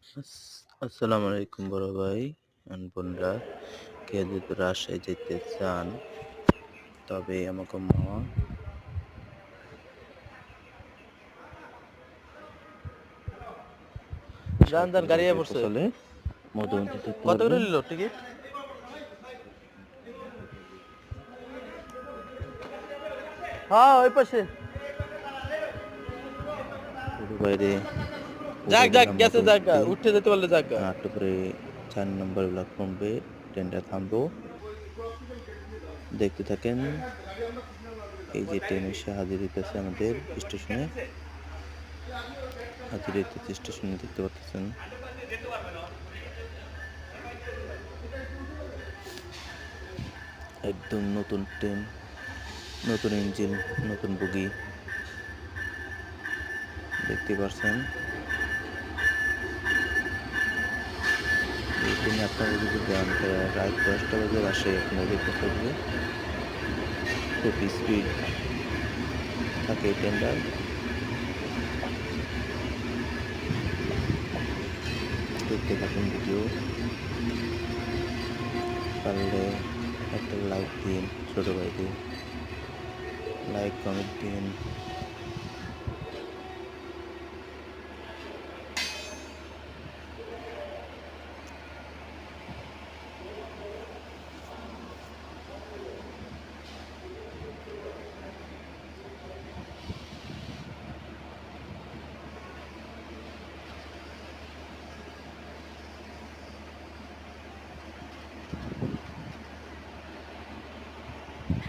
আসসালামু আলাইকুম বড় ভাই এন্ড বোনরা। কেউ যদি রাজশাহী যেতে চান তবে আমাকে যান যান গাড়ি আইয়া সরকারিভাবে পড়ছে। পৌঁছালে মধুমতি দেখতে কত করে পারবেন। নিল টিকিট? হ্যাঁ ওই পাশে। পুরো বাইরে উঠে যাক যাক গেলাম গেছে জায়গা, মধুমতি। উঠতে যেতে পারলে জায়গা। একটু পরে 4 নম্বর প্ল্যাটফর্মে ট্রেনটা থামবো, দেখতে থাকেন। এই যে ট্রেন এসে হাজির হইতেছে আমাদের স্টেশনে, হাজির হইতেছে স্টেশনে, দেখতে পাচ্ছেন। একদম নতুন ট্রেন, নতুন ইঞ্জিন, নতুন বগি, দেখতে পাচ্ছেন। এই ট্রেনে আপনারা যদি যান রাত 10টা বাজে রাজশাহী আপনাদের পৌঁছাবে। খুব স্পিড থাকে এই ট্রেনটা। দেখতে থাকুন ভিডিও, পারলে একটা লাইক দিন, ছোট ভাইদের লাইক কমেন্ট দিন।